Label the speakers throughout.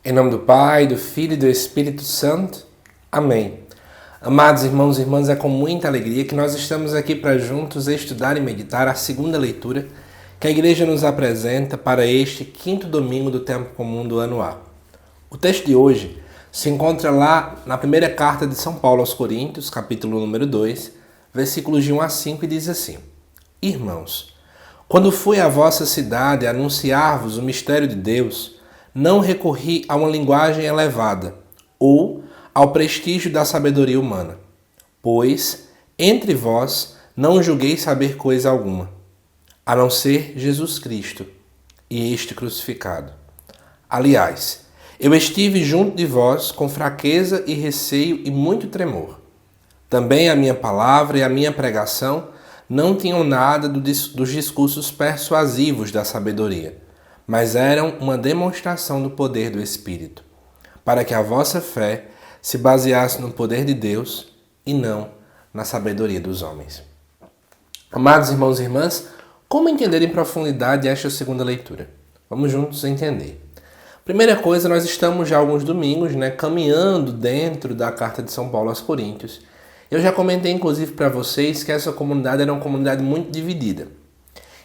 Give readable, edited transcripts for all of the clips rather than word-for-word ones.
Speaker 1: Em nome do Pai, do Filho e do Espírito Santo. Amém. Amados irmãos e irmãs, é com muita alegria que nós estamos aqui para juntos estudar e meditar a segunda leitura que a Igreja nos apresenta para este quinto domingo do tempo comum do ano A. O texto de hoje se encontra lá na primeira carta de São Paulo aos Coríntios, capítulo número 2, versículos de 1 a 5, e diz assim: Irmãos, quando fui à vossa cidade anunciar-vos o mistério de Deus, não recorri a uma linguagem elevada ou ao prestígio da sabedoria humana, pois entre vós não julguei saber coisa alguma, a não ser Jesus Cristo e este crucificado. Aliás, eu estive junto de vós com fraqueza e receio e muito tremor. Também a minha palavra e a minha pregação não tinham nada dos discursos persuasivos da sabedoria, mas eram uma demonstração do poder do Espírito, para que a vossa fé se baseasse no poder de Deus e não na sabedoria dos homens. Amados irmãos e irmãs, como entender em profundidade esta segunda leitura? Vamos juntos entender. Primeira coisa, nós estamos já há alguns domingos, caminhando dentro da carta de São Paulo aos Coríntios. Eu já comentei inclusive para vocês que essa comunidade era uma comunidade muito dividida.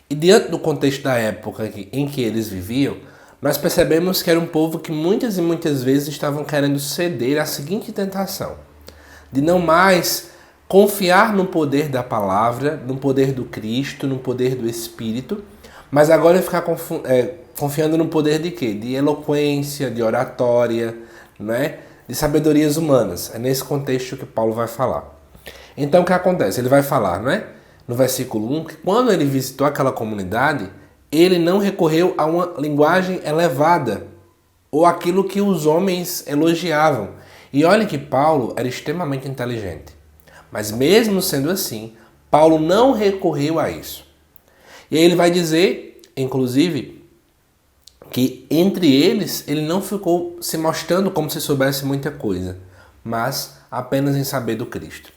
Speaker 1: E diante do contexto da época em que eles viviam, nós percebemos que era um povo que muitas e muitas vezes estavam querendo ceder à seguinte tentação: de não mais confiar no poder da palavra, no poder do Cristo, no poder do Espírito, mas agora ficar confiando no poder de quê? De eloquência, de oratória, de sabedorias humanas. É nesse contexto que Paulo vai falar. Então o que acontece? Ele vai falar, no versículo 1, que quando ele visitou aquela comunidade, ele não recorreu a uma linguagem elevada, ou aquilo que os homens elogiavam. E olha que Paulo era extremamente inteligente. Mas mesmo sendo assim, Paulo não recorreu a isso. E aí ele vai dizer, inclusive, que entre eles, ele não ficou se mostrando como se soubesse muita coisa, mas apenas em saber do Cristo.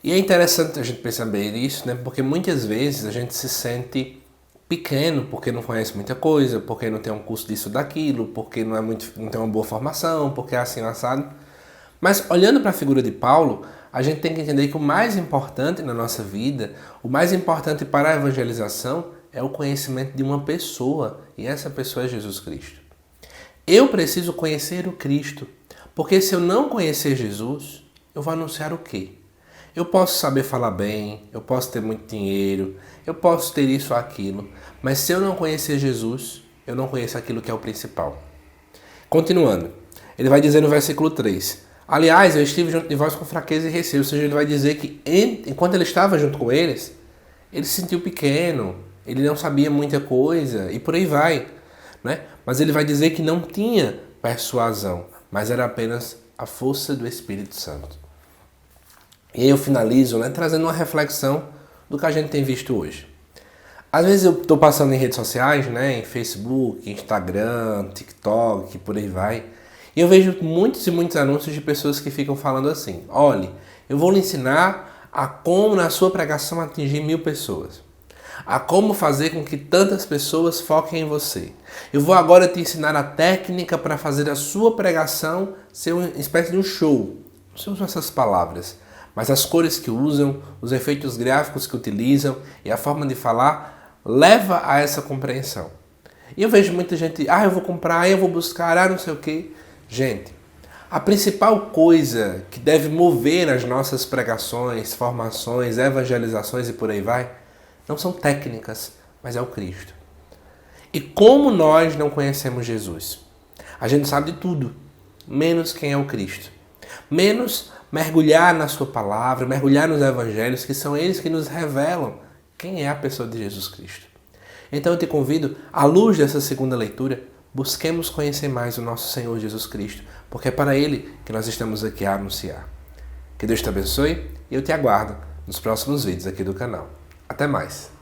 Speaker 1: E é interessante a gente perceber isso, porque muitas vezes a gente se sente pequeno porque não conhece muita coisa, porque não tem um curso disso daquilo, porque não tem uma boa formação, porque é assim assado. Mas olhando para a figura de Paulo, a gente tem que entender que o mais importante na nossa vida, o mais importante para a evangelização é o conhecimento de uma pessoa, e essa pessoa é Jesus Cristo. Eu preciso conhecer o Cristo, porque se eu não conhecer Jesus, eu vou anunciar o quê? Eu posso saber falar bem, eu posso ter muito dinheiro, eu posso ter isso ou aquilo, mas se eu não conhecer Jesus, eu não conheço aquilo que é o principal. Continuando, ele vai dizer no versículo 3, aliás, eu estive junto de vós com fraqueza e receio, ou seja, ele vai dizer que enquanto ele estava junto com eles, ele se sentiu pequeno, ele não sabia muita coisa e por aí vai, Mas ele vai dizer que não tinha persuasão, mas era apenas a força do Espírito Santo. E aí eu finalizo, trazendo uma reflexão do que a gente tem visto hoje. Às vezes eu estou passando em redes sociais, em Facebook, Instagram, TikTok, por aí vai, e eu vejo muitos e muitos anúncios de pessoas que ficam falando assim: olhe, eu vou lhe ensinar a como na sua pregação atingir 1000 pessoas. A como fazer com que tantas pessoas foquem em você. Eu vou agora te ensinar a técnica para fazer a sua pregação ser uma espécie de um show. Não se usam essas palavras, mas as cores que usam, os efeitos gráficos que utilizam e a forma de falar leva a essa compreensão. E eu vejo muita gente, eu vou comprar, eu vou buscar, não sei o quê. Gente, a principal coisa que deve mover as nossas pregações, formações, evangelizações e por aí vai, não são técnicas, mas é o Cristo. E como nós não conhecemos Jesus? A gente sabe de tudo, menos quem é o Cristo. Menos mergulhar na sua palavra, mergulhar nos evangelhos, que são eles que nos revelam quem é a pessoa de Jesus Cristo. Então eu te convido, à luz dessa segunda leitura, busquemos conhecer mais o nosso Senhor Jesus Cristo, porque é para Ele que nós estamos aqui a anunciar. Que Deus te abençoe e eu te aguardo nos próximos vídeos aqui do canal. Até mais!